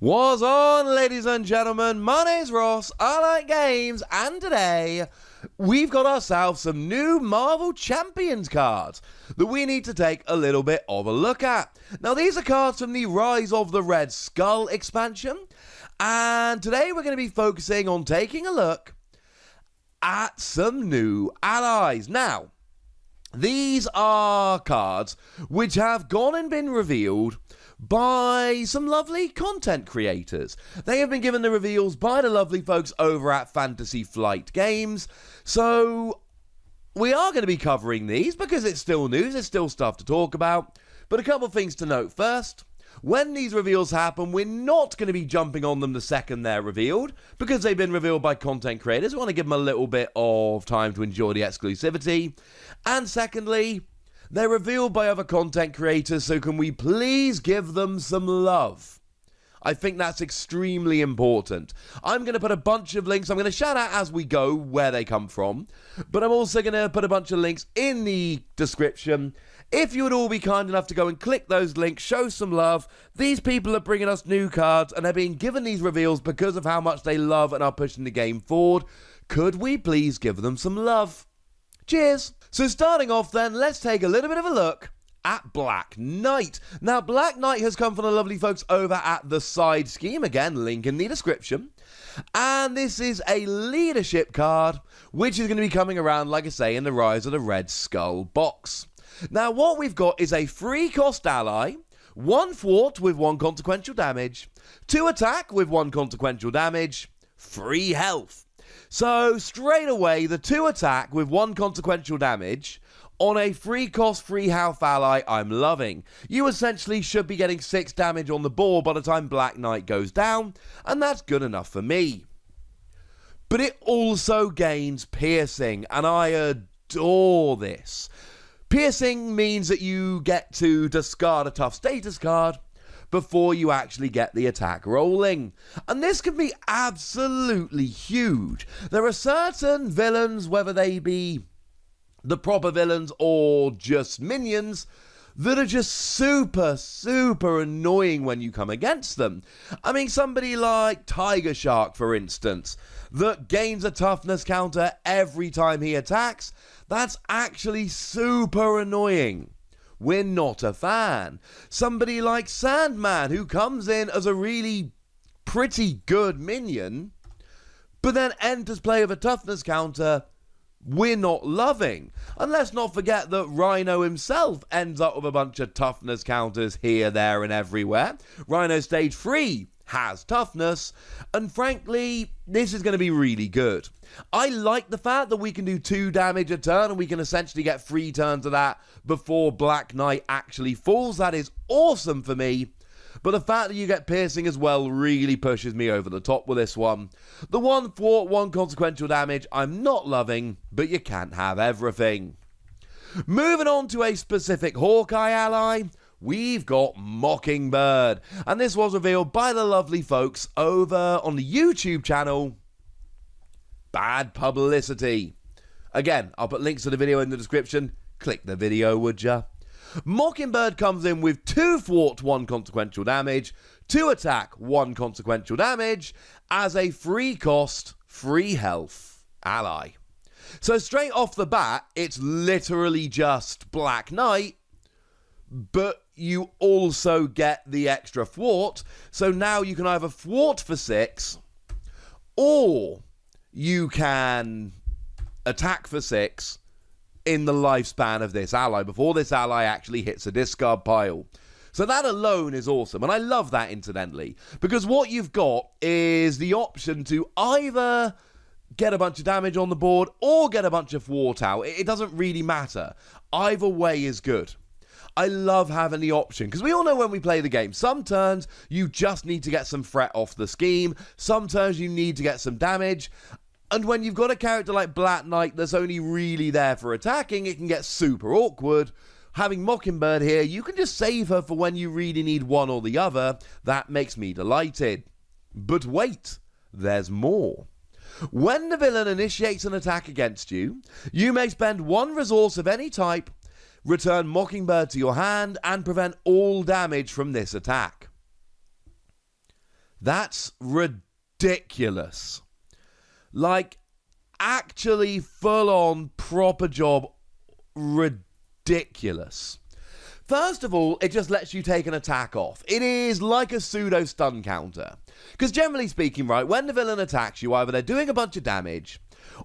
What's on, ladies and gentlemen? My name's Ross, I like games, and today we've got ourselves some new Marvel Champions cards that we need to take a little bit of a look at. Now, these are cards from the Rise of the Red Skull expansion, and today we're going to be focusing on taking a look at some new allies. Now, these are cards which have gone and been revealed by some lovely content creators. They have been given the reveals by the lovely folks over at Fantasy Flight Games. So we are going to be covering these because it's still news, it's still stuff to talk about. But a couple of things to note first. When these reveals happen, we're not going to be jumping on them the second they're revealed because they've been revealed by content creators. We want to give them a little bit of time to enjoy the exclusivity. And secondly, they're revealed by other content creators, so can we please give them some love? I think that's extremely important. I'm going to put a bunch of links. I'm going to shout out as we go where they come from, but I'm also going to put a bunch of links in the description. If you would all be kind enough to go and click those links, show some love. These people are bringing us new cards, and they're being given these reveals because of how much they love and are pushing the game forward. Could we please give them some love? Cheers! So starting off then, let's take a little bit of a look at Black Knight. Now, Black Knight has come from the lovely folks over at the Side Scheme. Again, link in the description. And this is a leadership card, which is going to be coming around, like I say, in the Rise of the Red Skull box. Now, what we've got is a free cost ally, 1 thwart with 1 consequential damage, 2 attack with 1 consequential damage, free health. So, straight away, the 2 attack with 1 consequential damage on a free cost, free health ally, I'm loving. You essentially should be getting 6 damage on the board by the time Black Knight goes down, and that's good enough for me. But it also gains piercing, and I adore this. Piercing means that you get to discard a tough status card before you actually get the attack rolling. And this can be absolutely huge. There are certain villains, whether they be the proper villains or just minions, that are just super annoying when you come against them. I mean, somebody like Tiger Shark, for instance, that gains a toughness counter every time he attacks. That's actually super annoying. We're not a fan. Somebody like Sandman, who comes in as a really pretty good minion, but then enters play with a toughness counter, we're not loving. And let's not forget that Rhino himself ends up with a bunch of toughness counters here, there, and everywhere. Rhino Stage 3 has toughness, and frankly, this is going to be really good. I like the fact that we can do 2 damage a turn, and we can essentially get 3 turns of that before Black Knight actually falls. That is awesome for me. But the fact that you get piercing as well really pushes me over the top with this one. The 1 thwart, 1 consequential damage, I'm not loving, but you can't have everything. Moving on to a specific Hawkeye ally, we've got Mockingbird. And this was revealed by the lovely folks over on the YouTube channel Bad Publicity. Again, I'll put links to the video in the description. Click the video, would ya? Mockingbird comes in with 2 thwart, 1 consequential damage, 2 attack, 1 consequential damage, as a free cost, free health ally. So straight off the bat, it's literally just Black Knight, but you also get the extra thwart. So now you can either thwart for 6, or you can attack for 6 in the lifespan of this ally, before this ally actually hits a discard pile. So that alone is awesome, and I love that, incidentally, because what you've got is the option to either get a bunch of damage on the board or get a bunch of thwart out. It doesn't really matter. Either way is good. I love having the option, because we all know when we play the game, some turns you just need to get some threat off the scheme, some turns you need to get some damage. And when you've got a character like Black Knight that's only really there for attacking, it can get super awkward. Having Mockingbird here, you can just save her for when you really need one or the other. That makes me delighted. But wait, there's more. When the villain initiates an attack against you, you may spend 1 resource of any type, return Mockingbird to your hand, and prevent all damage from this attack. That's ridiculous. Like, actually full-on proper job ridiculous. First of all, it just lets you take an attack off. It is like a pseudo stun counter. Because generally speaking, right, when the villain attacks you, either they're doing a bunch of damage,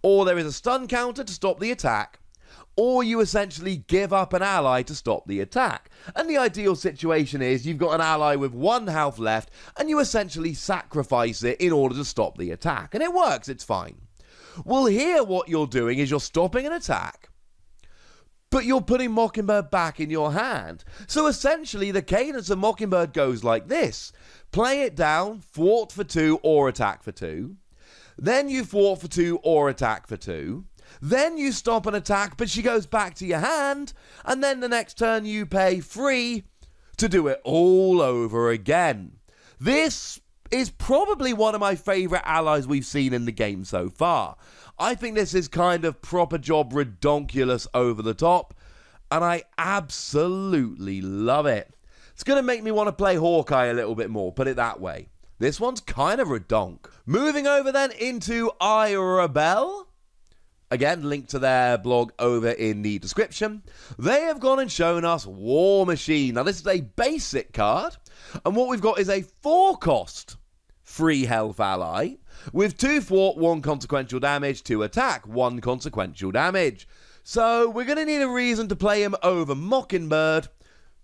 or there is a stun counter to stop the attack, or you essentially give up an ally to stop the attack. And the ideal situation is you've got an ally with 1 health left, and you essentially sacrifice it in order to stop the attack. And it works, it's fine. Well, here what you're doing is you're stopping an attack, but you're putting Mockingbird back in your hand. So essentially the cadence of Mockingbird goes like this. Play it down, thwart for 2 or attack for 2. Then you thwart for 2 or attack for 2. Then you stop an attack, but she goes back to your hand. And then the next turn you pay 3 to do it all over again. This is probably one of my favourite allies we've seen in the game so far. I think this is kind of proper job redonkulous over the top, and I absolutely love it. It's going to make me want to play Hawkeye a little bit more, put it that way. This one's kind of redonk. Moving over then into I Rebel. Again, link to their blog over in the description. They have gone and shown us War Machine. Now, this is a basic card, and what we've got is a 4-cost free health ally with 2 thwart, 1 consequential damage, 2 attack, 1 consequential damage. So we're going to need a reason to play him over Mockingbird,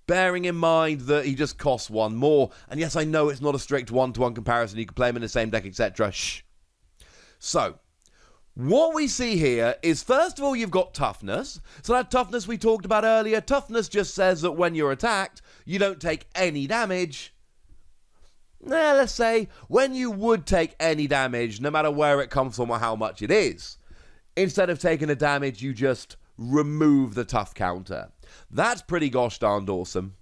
bearing in mind that he just costs 1 more. And yes, I know it's not a strict 1-to-1 comparison. You can play him in the same deck, etc. Shh. So what we see here is, first of all, you've got toughness. So that toughness we talked about earlier, toughness just says that when you're attacked, you don't take any damage. Let's say when you would take any damage, no matter where it comes from or how much it is. Instead of taking the damage, you just remove the tough counter. That's pretty gosh darned awesome.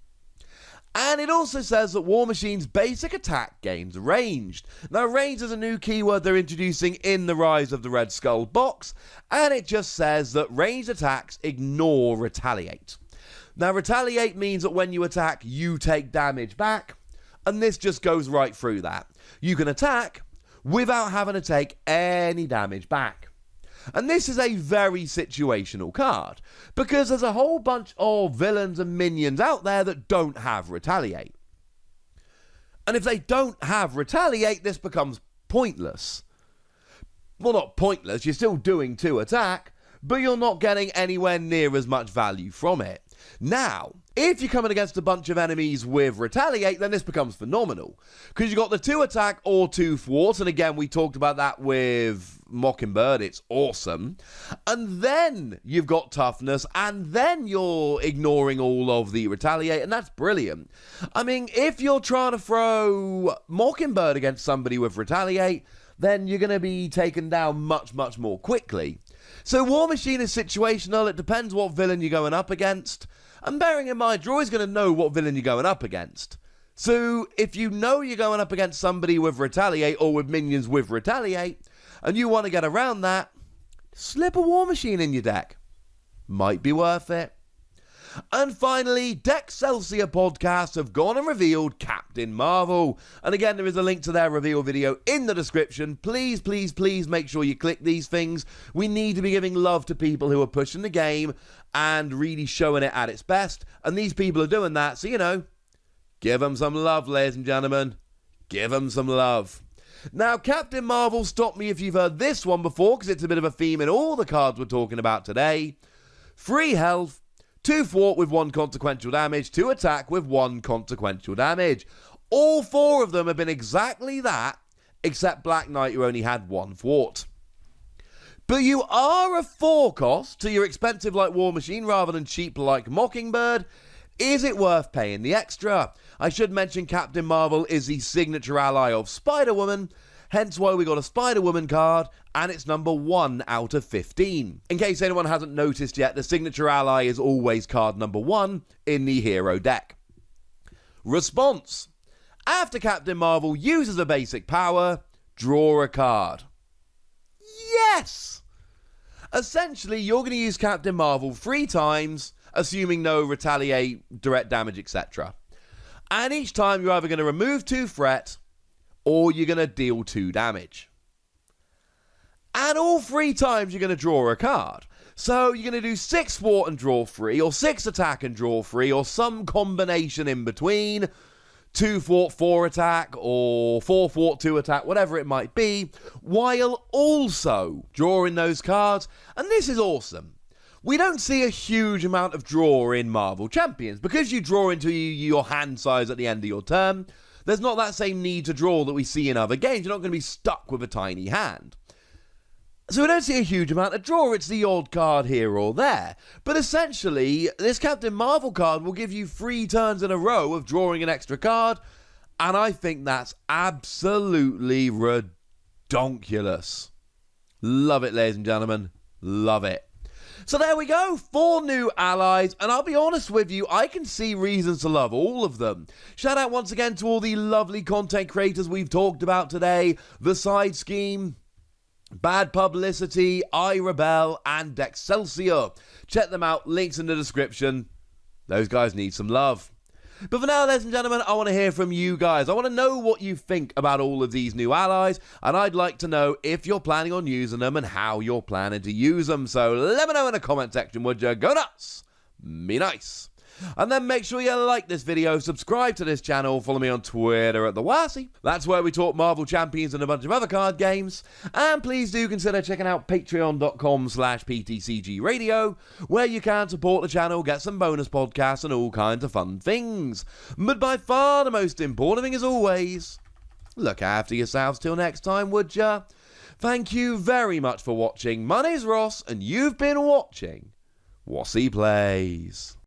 And it also says that War Machine's basic attack gains ranged. Now, ranged is a new keyword they're introducing in the Rise of the Red Skull box, and it just says that ranged attacks ignore retaliate. Now, retaliate means that when you attack, you take damage back, and this just goes right through that. You can attack without having to take any damage back. And this is a very situational card, because there's a whole bunch of villains and minions out there that don't have retaliate. And if they don't have retaliate, this becomes pointless. Well, not pointless, you're still doing 2 attack, but you're not getting anywhere near as much value from it. Now, if you're coming against a bunch of enemies with retaliate, then this becomes phenomenal. Because you've got the 2 attack or 2 thwart, and again, we talked about that with Mockingbird, it's awesome. And then you've got toughness, and then you're ignoring all of the retaliate, and that's brilliant. I mean, if you're trying to throw Mockingbird against somebody with retaliate, then you're going to be taken down much, much more quickly. So War Machine is situational. It depends what villain you're going up against. And bearing in mind, you're always going to know what villain you're going up against. So if you know you're going up against somebody with retaliate or with minions with retaliate, and you want to get around that, slip a War Machine in your deck. Might be worth it. And finally, Dexcelsior Podcast have gone and revealed Captain Marvel. And again, there is a link to their reveal video in the description. Please, please, please make sure you click these things. We need to be giving love to people who are pushing the game and really showing it at its best. And these people are doing that, so, you know, give them some love, ladies and gentlemen. Give them some love. Now, Captain Marvel, stop me if you've heard this one before, because it's a bit of a theme in all the cards we're talking about today. 3 health. 2 thwart with 1 consequential damage, 2 attack with 1 consequential damage. All 4 of them have been exactly that, except Black Knight, who only had 1 thwart. But you are a 4-cost, so you're expensive like War Machine rather than cheap like Mockingbird. Is it worth paying the extra? I should mention Captain Marvel is the signature ally of Spider-Woman, hence why we got a Spider-Woman card, and it's number 1 out of 15. In case anyone hasn't noticed yet, the signature ally is always card number 1 in the hero deck. Response. After Captain Marvel uses a basic power, draw a card. Yes! Essentially, you're going to use Captain Marvel 3 times, assuming no retaliate, direct damage, etc. And each time you're either going to remove 2 threat, or you're going to deal 2 damage. And all 3 times you're going to draw a card. So you're going to do 6 thwart and draw 3, or 6 attack and draw 3, or some combination in between. 2 thwart, 4 attack, or 4 thwart, 2 attack, whatever it might be, while also drawing those cards. And this is awesome. We don't see a huge amount of draw in Marvel Champions. Because you draw into your hand size at the end of your turn, there's not that same need to draw that we see in other games. You're not going to be stuck with a tiny hand. So we don't see a huge amount of draw, it's the odd card here or there. But essentially, this Captain Marvel card will give you 3 turns in a row of drawing an extra card, and I think that's absolutely redonkulous. Love it, ladies and gentlemen. Love it. So there we go, 4 new allies, and I'll be honest with you, I can see reasons to love all of them. Shout out once again to all the lovely content creators we've talked about today, The Side Scheme, Bad Publicity, I Rebel, and Excelsior. Check them out, links in the description. Those guys need some love. But for now, ladies and gentlemen, I want to hear from you guys. I want to know what you think about all of these new allies, and I'd like to know if you're planning on using them and how you're planning to use them. So let me know in the comment section, would you? Go nuts! Be nice. And then make sure you like this video, subscribe to this channel, follow me on Twitter at the Wossy. That's where we talk Marvel Champions and a bunch of other card games. And please do consider checking out patreon.com/PTCGradio, where you can support the channel, get some bonus podcasts and all kinds of fun things. But by far the most important thing is always, look after yourselves till next time, would ya? Thank you very much for watching. My name's Ross, and you've been watching Wossy Plays.